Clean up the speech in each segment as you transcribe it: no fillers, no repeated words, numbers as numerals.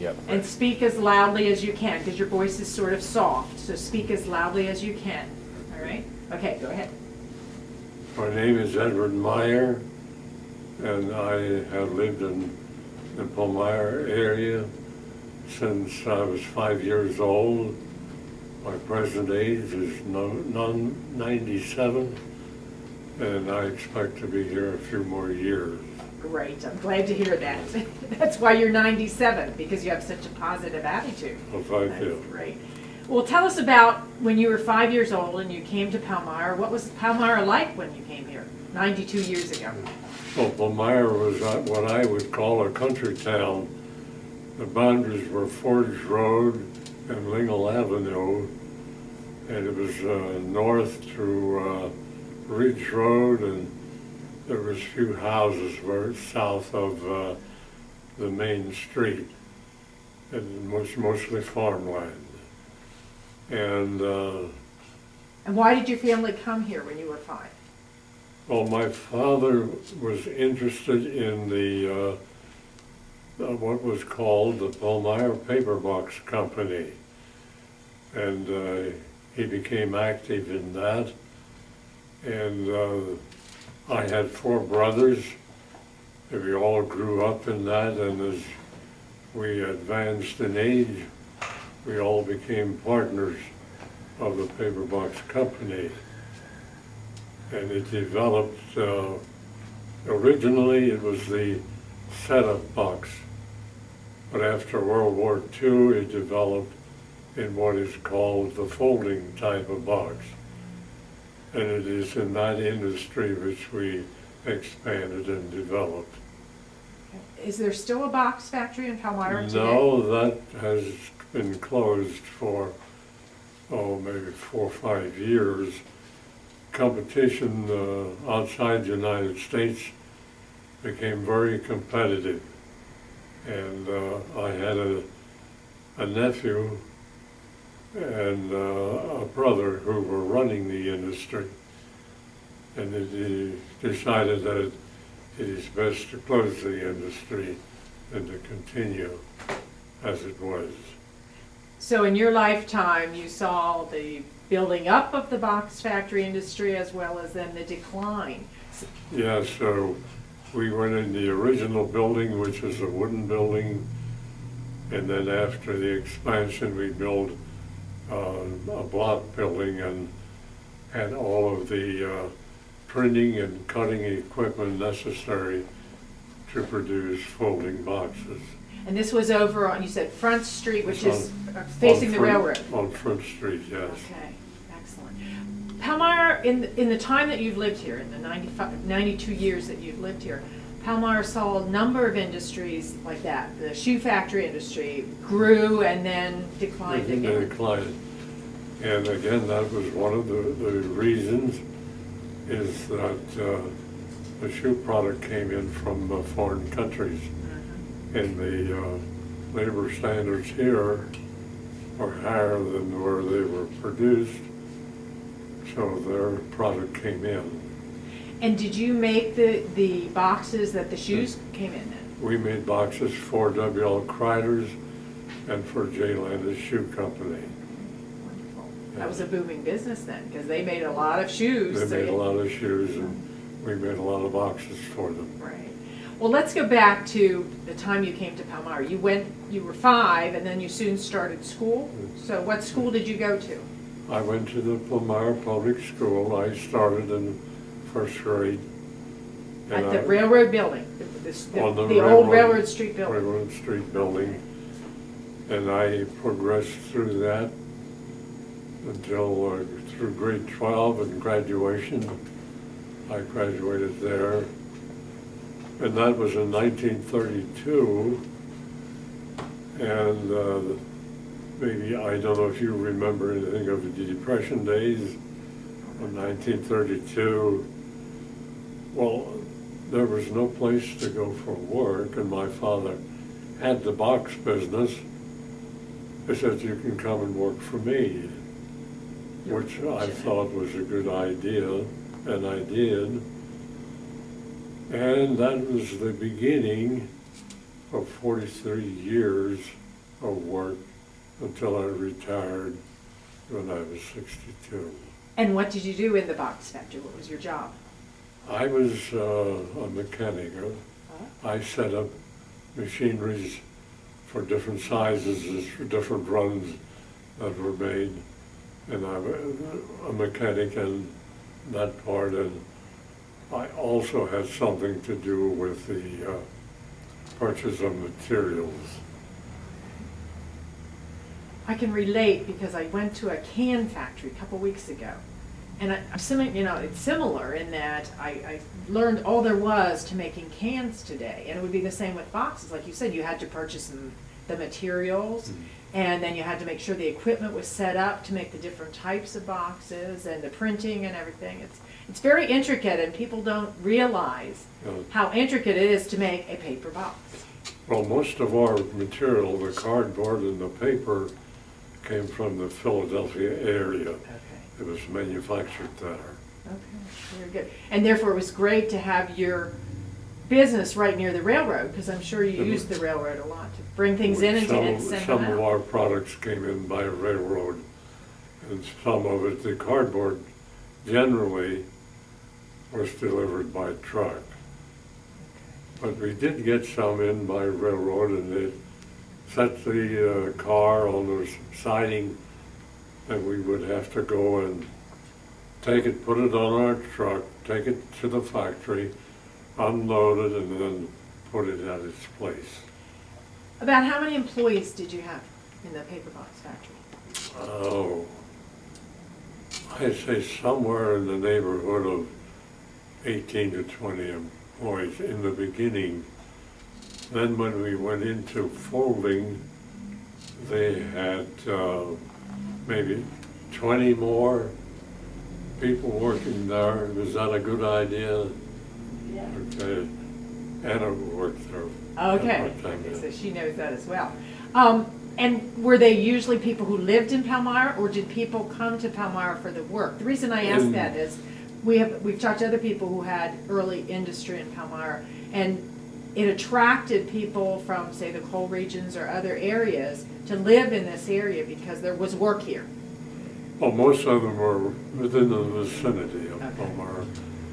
Yep. And speak as loudly as you can, because your voice is sort of soft, so speak as loudly as you can, all right? Okay, go ahead. My name is Edward Meyer, and I have lived in the Palmyra area since I was 5 years old. My present age is 97, and I expect to be here a few more years. Great, I'm glad to hear that. That's why you're 97, because you have such a positive attitude. Well, thank you. That's great. Well, tell us about when you were 5 years old and you came to Palmyra. What was Palmyra like when you came here 92 years ago? Well, Palmyra was what I would call a country town. The boundaries were Forge Road and Lingle Avenue, and it was north through Ridge Road, and there was few houses were south of the main street, and it was mostly farmland. And why did your family come here when you were 5? well, my father was interested in the what was called the Palmyra Paper Box Company, and he became active in that. And I had 4 brothers, and we all grew up in that, and as we advanced in age, we all became partners of the paper box company. And it developed, originally it was the setup box, but after World War II it developed in what is called the folding type of box. And it is in that industry which we expanded and developed. Is there still a box factory in Palmyra today? No, that has been closed for, maybe 4 or 5 years. Competition outside the United States became very competitive. And I had a nephew and a brother who were running the industry, and he decided that it is best to close the industry than to continue as it was. So in your lifetime, you saw the building up of the box factory industry as well as then the decline. Yeah, so we went in the original building, which was a wooden building, and then after the expansion we built a block building and had all of the printing and cutting equipment necessary to produce folding boxes. And this was over on, you said Front Street, which is facing the railroad. On Front Street, yes. Okay, excellent. Palmyra, in the time that you've lived here, in the 92 years that you've lived here, Palmyra saw a number of industries like that. The shoe factory industry grew and then declined again. Declined. And again, that was one of the reasons is that the shoe product came in from foreign countries. And the labor standards here are higher than where they were produced, so their product came in. And did you make the boxes that the shoes came in then? We made boxes for W.L. Kreider's and for J. Landis Shoe Company. Wonderful. That was a booming business then, because they made a lot of shoes. They made a lot of shoes, and we made a lot of boxes for them. Right. Well, let's go back to the time you came to Palmyra. You were 5, and then you soon started school. So what school did you go to? I went to the Palmyra Public School. I started in first grade. At the railroad building, the old Railroad Street building. Railroad Street building. And I progressed through that until through grade 12 and graduation. I graduated there. And that was in 1932. And maybe, I don't know if you remember anything of the Depression days of 1932. Well, there was no place to go for work, and my father had the box business. He said, you can come and work for me, which I thought was a good idea, and I did. And that was the beginning of 43 years of work until I retired when I was 62. And what did you do in the box factory? What was your job? I was a mechanic. I set up machineries for different sizes, for different runs that were made. And I was a mechanic in that part, and I also had something to do with the purchase of materials. I can relate because I went to a can factory a couple weeks ago. And I'm similar, you know, it's similar in that I learned all there was to making cans today. And it would be the same with boxes. Like you said, you had to purchase the materials, and then you had to make sure the equipment was set up to make the different types of boxes and the printing and everything. It's very intricate, and people don't realize how intricate it is to make a paper box. Well, most of our material, the cardboard and the paper, came from the Philadelphia area. Okay. It was manufactured there. Okay, very good. And therefore, it was great to have your business right near the railroad, because I'm sure you used the railroad a lot to bring things in and send them out. Some of our products came in by railroad, and some of it, the cardboard, generally was delivered by truck. But we did get some in by railroad, and they set the car on the siding, and we would have to go and take it, put it on our truck, take it to the factory, unload it, and then put it at its place. About how many employees did you have in the paper box factory? Oh, I'd say somewhere in the neighborhood of 18 to 20 employees in the beginning. Then when we went into folding, they had maybe 20 more people working there. Was that a good idea? Yeah. Okay. Anna worked there. Okay, so she knows that as well. And were they usually people who lived in Palmyra, or did people come to Palmyra for the work? The reason I ask that is we've talked to other people who had early industry in Palmyra, and it attracted people from, say, the coal regions or other areas to live in this area because there was work here. Well, most of them were within the vicinity of Okay. Palmyra.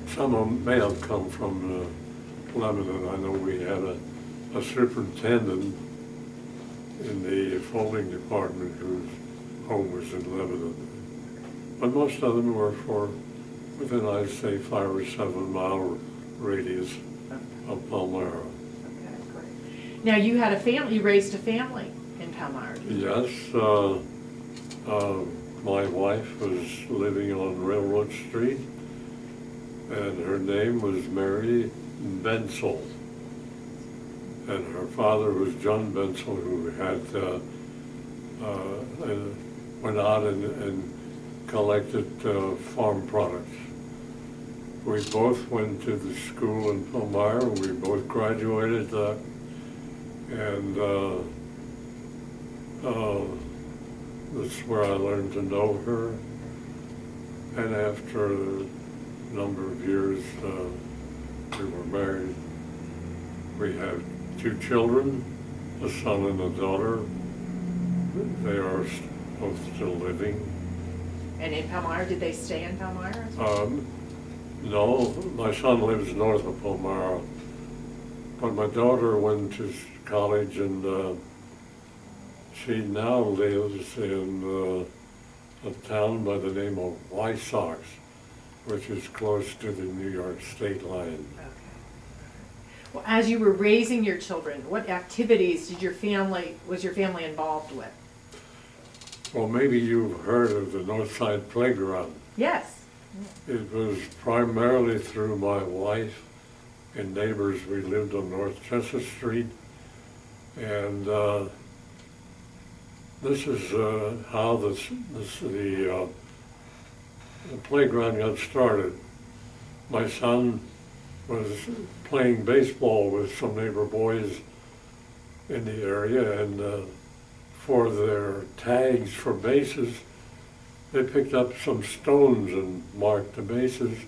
Some of them may have come from Lebanon. I know we had a superintendent in the folding department whose home was in Lebanon. But most of them were within, I'd say, 5 or 7 mile radius of Palmyra. Okay, great. Now, you had a family, you raised a family in Palmyra. Yes, my wife was living on Railroad Street, and her name was Mary Bensel. And her father was John Bensel, who had went out and collected farm products. We both went to the school in Palmyra. We both graduated, and that's where I learned to know her. And after a number of years, we were married. We have 2 children, a son and a daughter. They are both still living. And in Palmyra, did they stay in Palmyra as well? No, my son lives north of Palmyra, but my daughter went to college, and she now lives in a town by the name of Wysox, which is close to the New York state line. Okay. Well, as you were raising your children, what activities was your family involved with? Well, maybe you've heard of the Northside Playground. Yes. It was primarily through my wife and neighbors. We lived on North Chester Street, and this is how the playground got started. My son was playing baseball with some neighbor boys in the area, and for their tags for bases, they picked up some stones and marked the bases.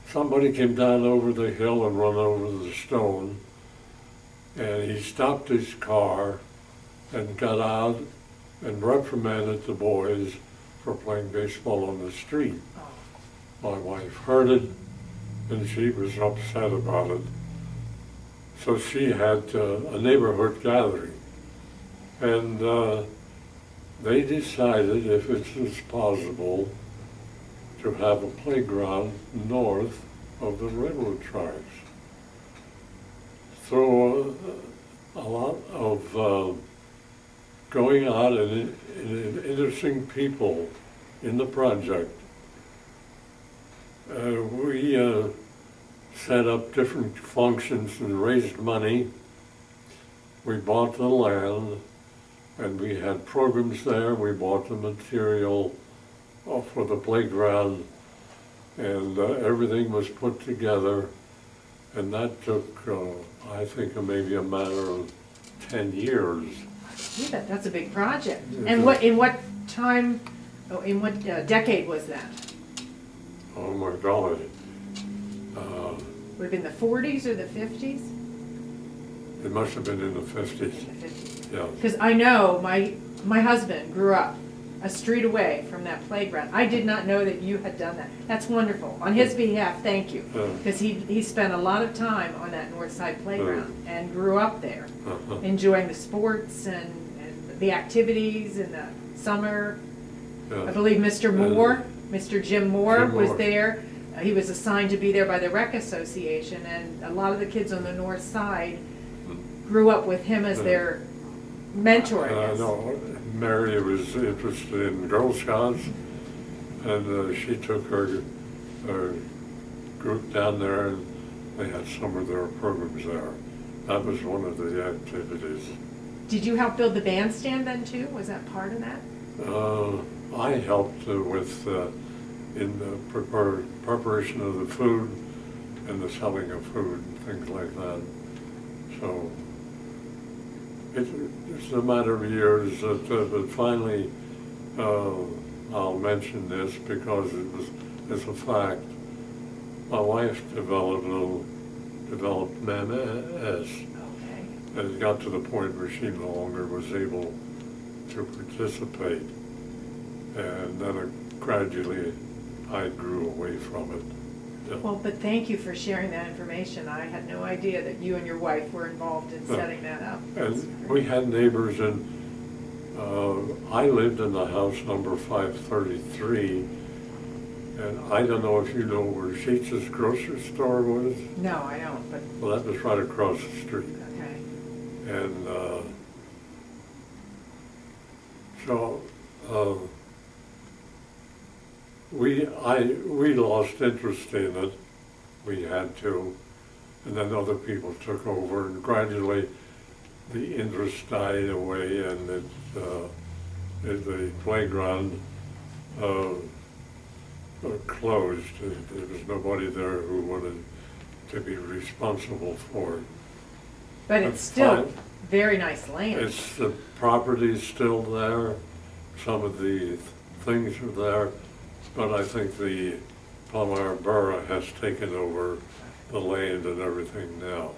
Somebody came down over the hill and run over the stone, and he stopped his car and got out and reprimanded the boys for playing baseball on the street. Oh. My wife heard it, and she was upset about it. So she had a neighborhood gathering, and they decided if it was possible to have a playground north of the railroad tracks. So a lot of going out and interesting people in the project. We set up different functions and raised money. We bought the land, and we had programs there. We bought the material for the playground, and everything was put together. And that took, I think, maybe a matter of 10 years. Yeah, that's a big project. And in what time, in what decade was that? Oh my golly. Would it have been the 40s or the 50s? It must have been in the 50s. In the 50s. Yeah. Because I know my husband grew up a street away from that playground. I did not know that you had done that. That's wonderful. On his behalf, thank you. Because he spent a lot of time on that north side playground and grew up there, enjoying the sports and the activities in the summer. I believe Mr. Moore, Mr. Jim Moore was there. He was assigned to be there by the Rec Association, and a lot of the kids on the north side grew up with him as their mentor, I guess. No, Mary was interested in Girl Scouts, and she took her group down there, and they had some of their programs there. That was one of the activities. Did you help build the bandstand then too? Was that part of that? I helped with in the preparation of the food and the selling of food and things like that. So it's a matter of years but finally I'll mention this because it's a fact. My wife developed MS. Okay. And it got to the point where she no longer was able to participate. And then gradually I grew away from it. Yeah. Well, but thank you for sharing that information. I had no idea that you and your wife were involved in setting that up. And we had neighbors, and I lived in the house number 533, and I don't know if you know where Sheets' grocery store was. No, I don't, but. Well, that was right across the street. Okay. And we lost interest in it. We had to, and then other people took over, and gradually the interest died away, and the playground closed. There was nobody there who wanted to be responsible for it. But it's still very nice land. The property's still there. Some of the things are there, but I think the Palmyra Borough has taken over the land and everything now.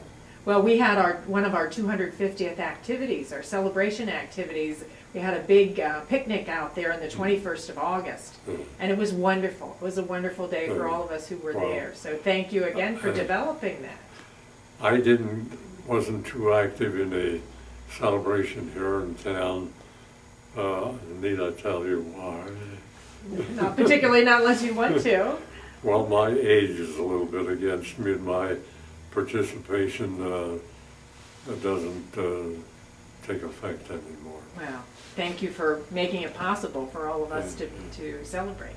Well, we had one of our 250th activities, our celebration activities. We had a big picnic out there on the 21st of August, and it was wonderful. It was a wonderful day for all of us who were there. So thank you again for developing that. I wasn't too active in a celebration here in town. Need I tell you why? Not particularly, not unless you want to. Well, my age is a little bit against me, and my participation doesn't take effect anymore. Well, thank you for making it possible for all of us to celebrate.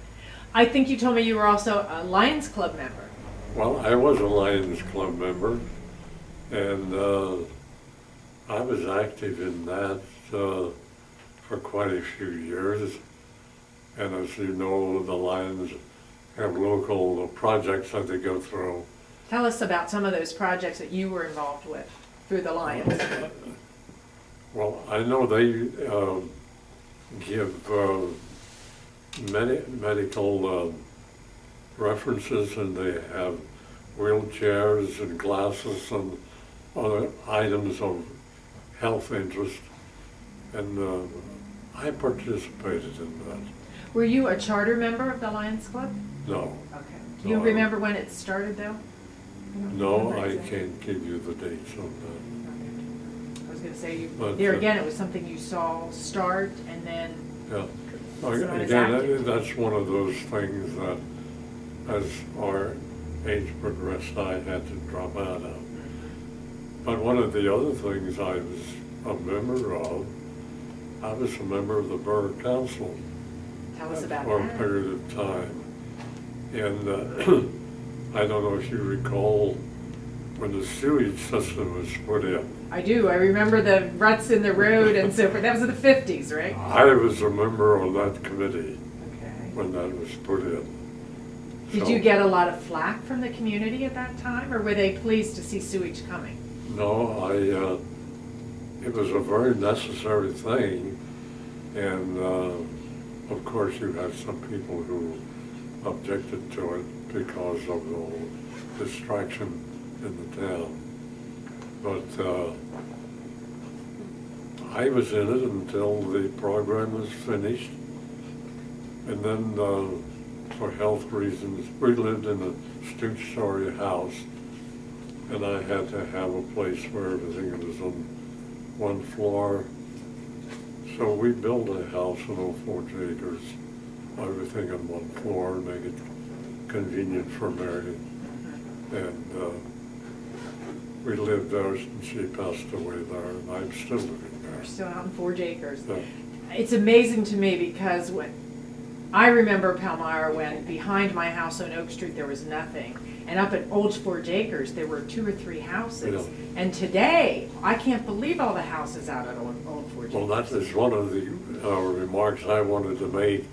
I think you told me you were also a Lions Club member. Well, I was a Lions Club member, and I was active in that for quite a few years. And as you know, the Lions have local projects that they go through. Tell us about some of those projects that you were involved with through the Lions. Well, I know they give medical references, and they have wheelchairs and glasses and other items of health interest. And I participated in that. Were you a charter member of the Lions Club? No, Okay. Do you No, I- remember when it started, though? You don't no, remember I exactly? can't give you the dates on Okay. I was gonna say, But, there again, it was something you saw start and then, that. Yeah. So it was Again, active. that's one of those things that as our age progressed, I had to drop out of. But one of the other things I was a member of, I was a member of the Borough Council tell us about for a that. period of time. And I don't know if you recall when the sewage system was put in. I do, I remember the ruts in the road and so forth, that was in the 50s, right? I was a member of that committee Okay. when that was put in. Did So- you get a lot of flack from the community at that time, or were they pleased to see sewage coming? No, it was a very necessary thing, and of course you had some people who objected to it because of the distraction in the town. But I was in it until the program was finished, and then for health reasons, we lived in a two-story house, and I had to have a place where everything was on one floor. So we built a house on 4 acres, everything on one floor, make it convenient for Mary. And we lived there since she passed away there, and I'm still living We're there. still out in 4 acres. So, It's amazing to me because when, I remember Palmyra when behind my house on Oak Street there was nothing. And up at Old Forge Acres, there were 2 or 3 houses. Yeah. And today, I can't believe all the houses out at Old Forge well, Acres. that is one of the remarks I wanted to make.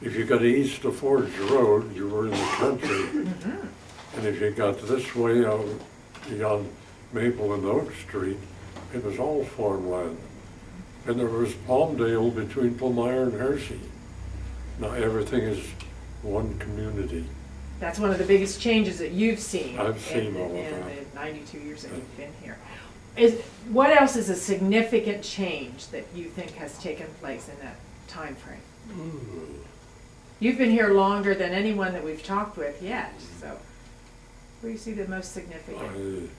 If you got east of Forge Road, you were in the country. Mhm. And if you got this way out beyond Maple and Oak Street, it was all farmland. And there was Palmdale between Palmyra and Hershey. Now everything is one community. That's one of the biggest changes that you've seen. I've seen all of in that. the 92 years that you've been here. What else is a significant change that you think has taken place in that time frame? Ooh. You've been here longer than anyone that we've talked with yet, so where do you see the most significant?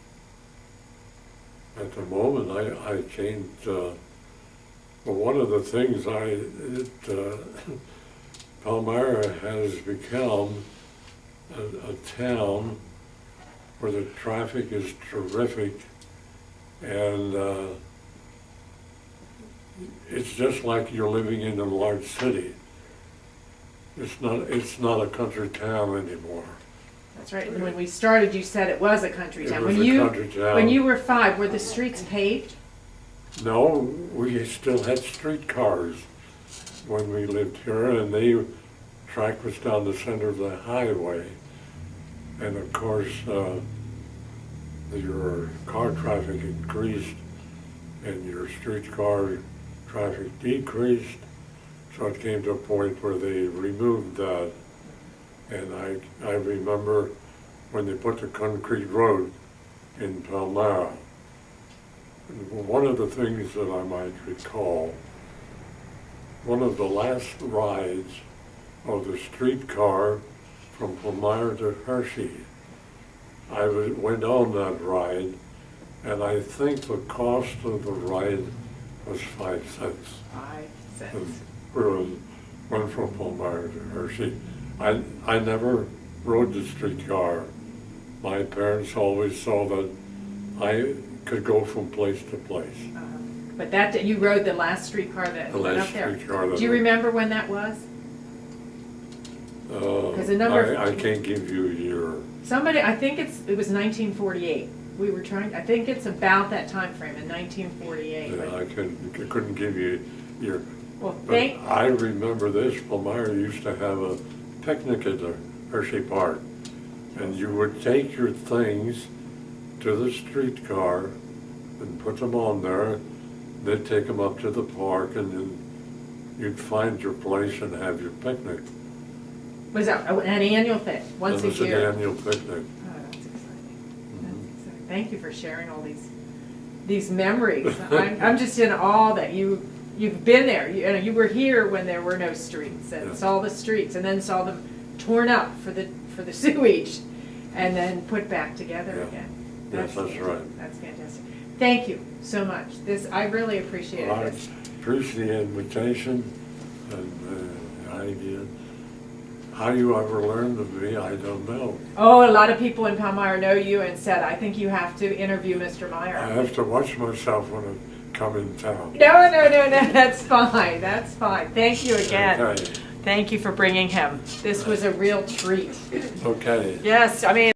At the moment, I changed, well, one of the things Palmyra has become a town where the traffic is terrific, and it's just like you're living in a large city. It's not a country town anymore. That's right, and when we started, you said it was a country It town. was When a you country town. When you were 5, were the streets paved? No, we still had streetcars when we lived here, and the track was down the center of the highway. And of course, your car traffic increased and your streetcar traffic decreased. So it came to a point where they removed that. And I remember when they put the concrete road in Palmyra. One of the things that I might recall, one of the last rides of the streetcar from Palmyra to Hershey, I went on that ride, and I think the cost of the ride was 5 cents. 5 cents. Went from Palmyra to Hershey. I never rode the streetcar. My parents always saw that I could go from place to place. But that, you rode the last streetcar that The went last up there. streetcar that Do you went- remember when that was? 'Cause a number of- I can't give you a year. Somebody, I think it was 1948. We were trying, I think it's about that time frame in 1948. Yeah, I couldn't give you a year. Well, But I remember this, Palmyra used to have a picnic at the Hershey Park. And you would take your things to the streetcar and put them on there. They'd take them up to the park, and then you'd find your place and have your picnic. Was that an annual thing, once a It was year? an annual picnic. Oh, that's exciting. That's exciting. Thank you for sharing all these these memories. I'm just in awe that you've been there. You were here when there were no streets, and Yeah. saw the streets, and then saw them torn up for the sewage, and then put back together Yeah. again. Yes, that's fantastic. right. That's fantastic. Thank you so much. I really appreciate Well, I this. appreciate the invitation, and I did. How you ever learned of me, I don't know. Oh, a lot of people in Palmyra know you and said, I think you have to interview Mr. I Meyer. have to watch myself when I come in town. No, that's fine, that's fine. Thank you again. Okay. Thank you for bringing him. This was a real treat. Okay. Yes, I mean.